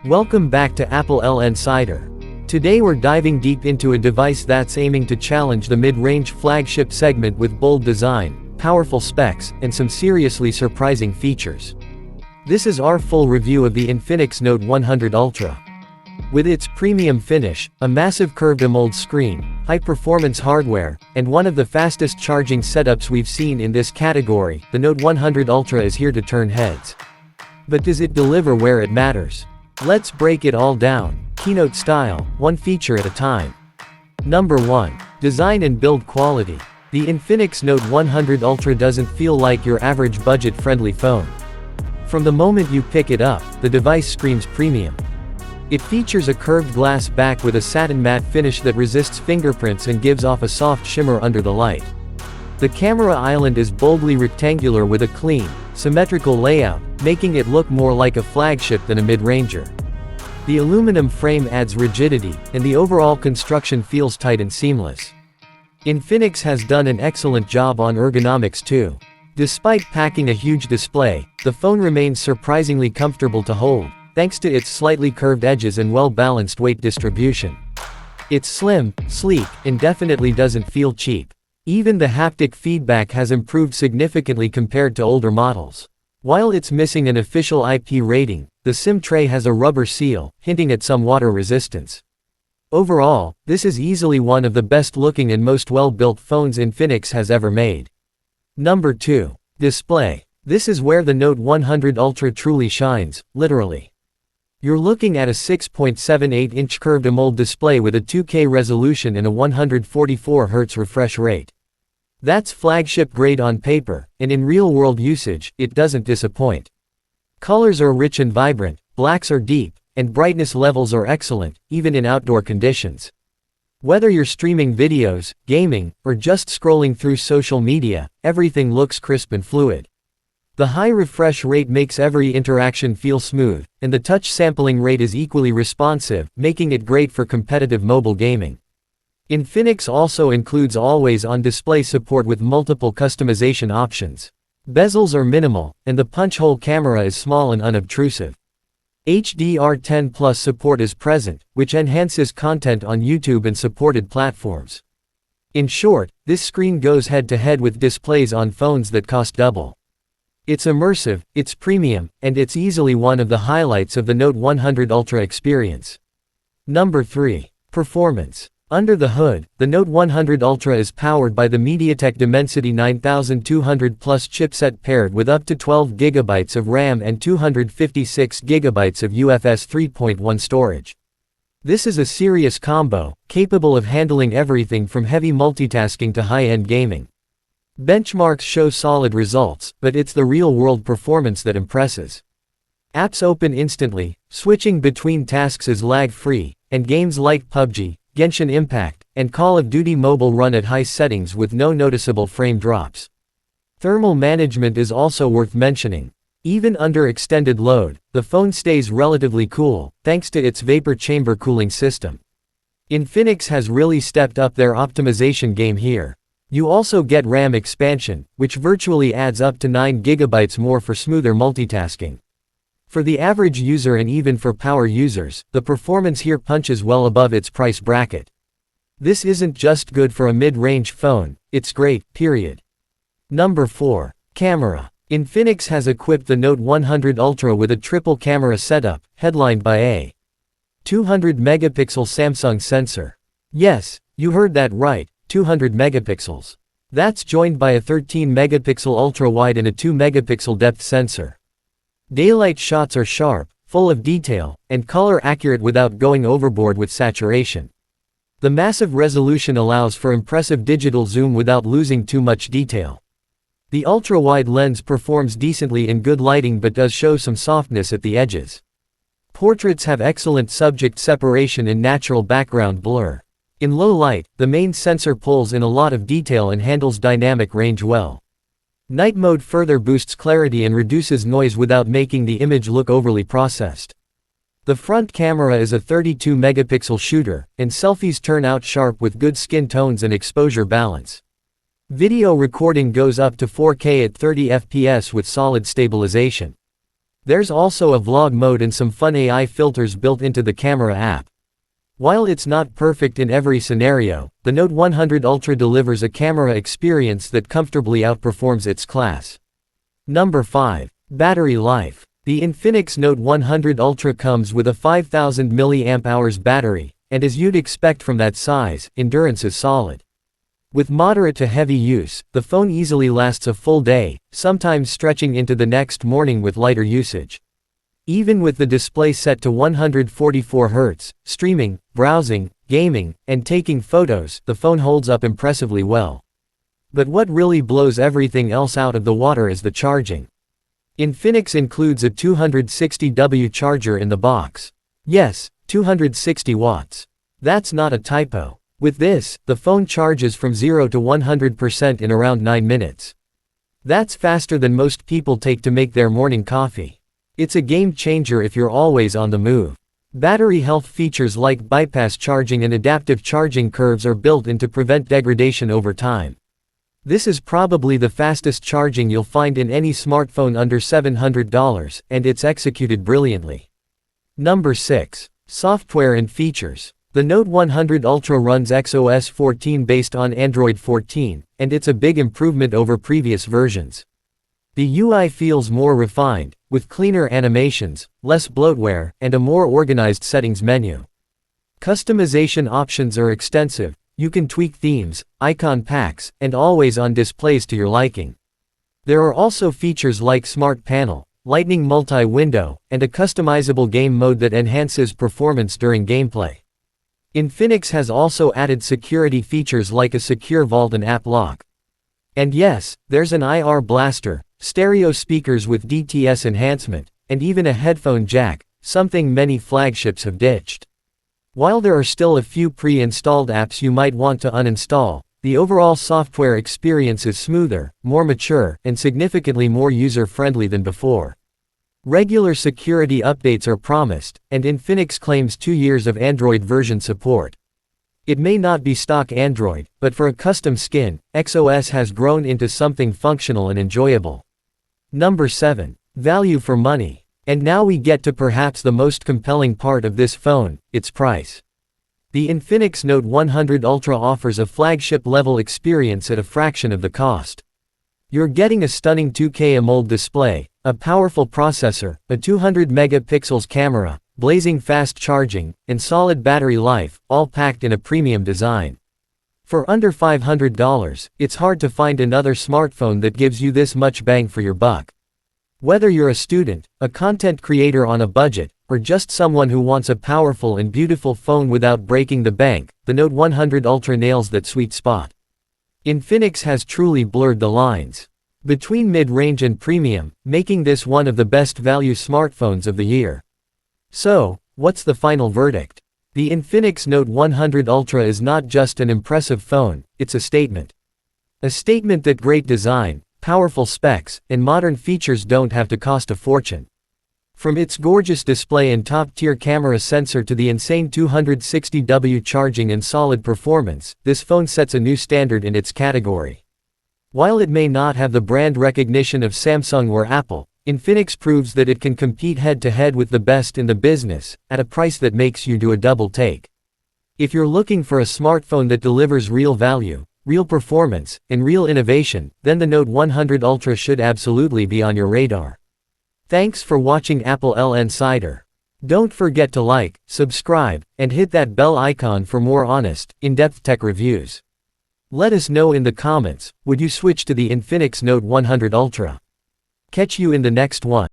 Welcome back to applelnsider. Today we're diving deep into a device that's aiming to challenge the mid-range flagship segment with bold design, powerful specs, and some seriously surprising features. This is our full review of the Infinix Note 100 Ultra. With its premium finish, a massive curved AMOLED screen, high-performance hardware, and one of the fastest charging setups we've seen in this category, the Note 100 Ultra is here to turn heads. But does it deliver where it matters? Let's break it all down, keynote style, one feature at a time. Number 1. Design and build quality. The Infinix Note 100 Ultra doesn't feel like your average budget-friendly phone. From the moment you pick it up, the device screams premium. It features a curved glass back with a satin matte finish that resists fingerprints and gives off a soft shimmer under the light. The camera island is boldly rectangular with a clean, symmetrical layout, making it look more like a flagship than a mid-ranger. The aluminum frame adds rigidity, and the overall construction feels tight and seamless. Infinix has done an excellent job on ergonomics too. Despite packing a huge display, the phone remains surprisingly comfortable to hold, thanks to its slightly curved edges and well-balanced weight distribution. It's slim, sleek, and definitely doesn't feel cheap. Even the haptic feedback has improved significantly compared to older models. While it's missing an official IP rating, the SIM tray has a rubber seal, hinting at some water resistance. Overall, this is easily one of the best-looking and most well-built phones Infinix has ever made. Number 2. Display. This is where the Note 100 Ultra truly shines, literally. You're looking at a 6.78-inch curved AMOLED display with a 2K resolution and a 144Hz refresh rate. That's flagship grade on paper, and in real-world usage, it doesn't disappoint. Colors are rich and vibrant, blacks are deep, and brightness levels are excellent, even in outdoor conditions. Whether you're streaming videos, gaming, or just scrolling through social media, everything looks crisp and fluid. The high refresh rate makes every interaction feel smooth, and the touch sampling rate is equally responsive, making it great for competitive mobile gaming. Infinix also includes always-on display support with multiple customization options. Bezels are minimal, and the punch-hole camera is small and unobtrusive. HDR10+ support is present, which enhances content on YouTube and supported platforms. In short, this screen goes head-to-head with displays on phones that cost double. It's immersive, it's premium, and it's easily one of the highlights of the Note 100 Ultra experience. Number 3. Performance. Under the hood, the Note 100 Ultra is powered by the MediaTek Dimensity 9200 Plus chipset paired with up to 12GB of RAM and 256GB of UFS 3.1 storage. This is a serious combo, capable of handling everything from heavy multitasking to high-end gaming. Benchmarks show solid results, but it's the real-world performance that impresses. Apps open instantly, switching between tasks is lag-free, and games like PUBG, Genshin Impact, and Call of Duty Mobile run at high settings with no noticeable frame drops. Thermal management is also worth mentioning. Even under extended load, the phone stays relatively cool, thanks to its vapor chamber cooling system. Infinix has really stepped up their optimization game here. You also get RAM expansion, which virtually adds up to 9GB more for smoother multitasking. For the average user and even for power users, the performance here punches well above its price bracket. This isn't just good for a mid-range phone, it's great, period. Number 4. Camera. Infinix has equipped the Note 100 Ultra with a triple camera setup, headlined by a 200-megapixel Samsung sensor. Yes, you heard that right, 200 megapixels. That's joined by a 13-megapixel ultra-wide and a 2-megapixel depth sensor. Daylight shots are sharp, full of detail, and color-accurate without going overboard with saturation. The massive resolution allows for impressive digital zoom without losing too much detail. The ultra-wide lens performs decently in good lighting but does show some softness at the edges. Portraits have excellent subject separation and natural background blur. In low light, the main sensor pulls in a lot of detail and handles dynamic range well. Night mode further boosts clarity and reduces noise without making the image look overly processed. The front camera is a 32-megapixel shooter, and selfies turn out sharp with good skin tones and exposure balance. Video recording goes up to 4K at 30 FPS with solid stabilization. There's also a vlog mode and some fun AI filters built into the camera app. While it's not perfect in every scenario, the Note 100 Ultra delivers a camera experience that comfortably outperforms its class. Number 5. Battery life. The Infinix Note 100 Ultra comes with a 5000 mAh battery, and as you'd expect from that size, endurance is solid. With moderate to heavy use, the phone easily lasts a full day, sometimes stretching into the next morning with lighter usage. Even with the display set to 144 Hz, streaming, browsing, gaming, and taking photos, the phone holds up impressively well. But what really blows everything else out of the water is the charging. Infinix includes a 260W charger in the box. Yes, 260 watts. That's not a typo. With this, the phone charges from 0 to 100% in around 9 minutes. That's faster than most people take to make their morning coffee. It's a game changer if you're always on the move. Battery health features like bypass charging and adaptive charging curves are built in to prevent degradation over time. This is probably the fastest charging you'll find in any smartphone under $700, and it's executed brilliantly. Number 6. Software and features. The Note 100 Ultra runs XOS 14 based on Android 14, and it's a big improvement over previous versions. The UI feels more refined, with cleaner animations, less bloatware, and a more organized settings menu. Customization options are extensive. You can tweak themes, icon packs, and always-on displays to your liking. There are also features like Smart Panel, Lightning Multi-Window, and a customizable game mode that enhances performance during gameplay. Infinix has also added security features like a secure vault and app lock. And yes, there's an IR blaster, stereo speakers with DTS enhancement, and even a headphone jack, something many flagships have ditched. While there are still a few pre-installed apps you might want to uninstall, the overall software experience is smoother, more mature, and significantly more user-friendly than before. Regular security updates are promised, and Infinix claims 2 years of Android version support. It may not be stock Android, but for a custom skin, XOS has grown into something functional and enjoyable. Number 7. Value for money. And now we get to perhaps the most compelling part of this phone, its price. The Infinix Note 100 Ultra offers a flagship-level experience at a fraction of the cost. You're getting a stunning 2K AMOLED display, a powerful processor, a 200 megapixels camera, blazing fast charging, and solid battery life, all packed in a premium design. For under $500, it's hard to find another smartphone that gives you this much bang for your buck. Whether you're a student, a content creator on a budget, or just someone who wants a powerful and beautiful phone without breaking the bank, the Note 100 Ultra nails that sweet spot. Infinix has truly blurred the lines between mid-range and premium, making this one of the best value smartphones of the year. So, what's the final verdict? The Infinix Note 100 Ultra is not just an impressive phone, it's a statement. A statement that great design, powerful specs, and modern features don't have to cost a fortune. From its gorgeous display and top-tier camera sensor to the insane 260W charging and solid performance, this phone sets a new standard in its category. While it may not have the brand recognition of Samsung or Apple, Infinix proves that it can compete head-to-head with the best in the business, at a price that makes you do a double take. If you're looking for a smartphone that delivers real value, real performance, and real innovation, then the Note 100 Ultra should absolutely be on your radar. Thanks for watching AppleLnsider. Don't forget to like, subscribe, and hit that bell icon for more honest, in-depth tech reviews. Let us know in the comments, would you switch to the Infinix Note 100 Ultra? Catch you in the next one.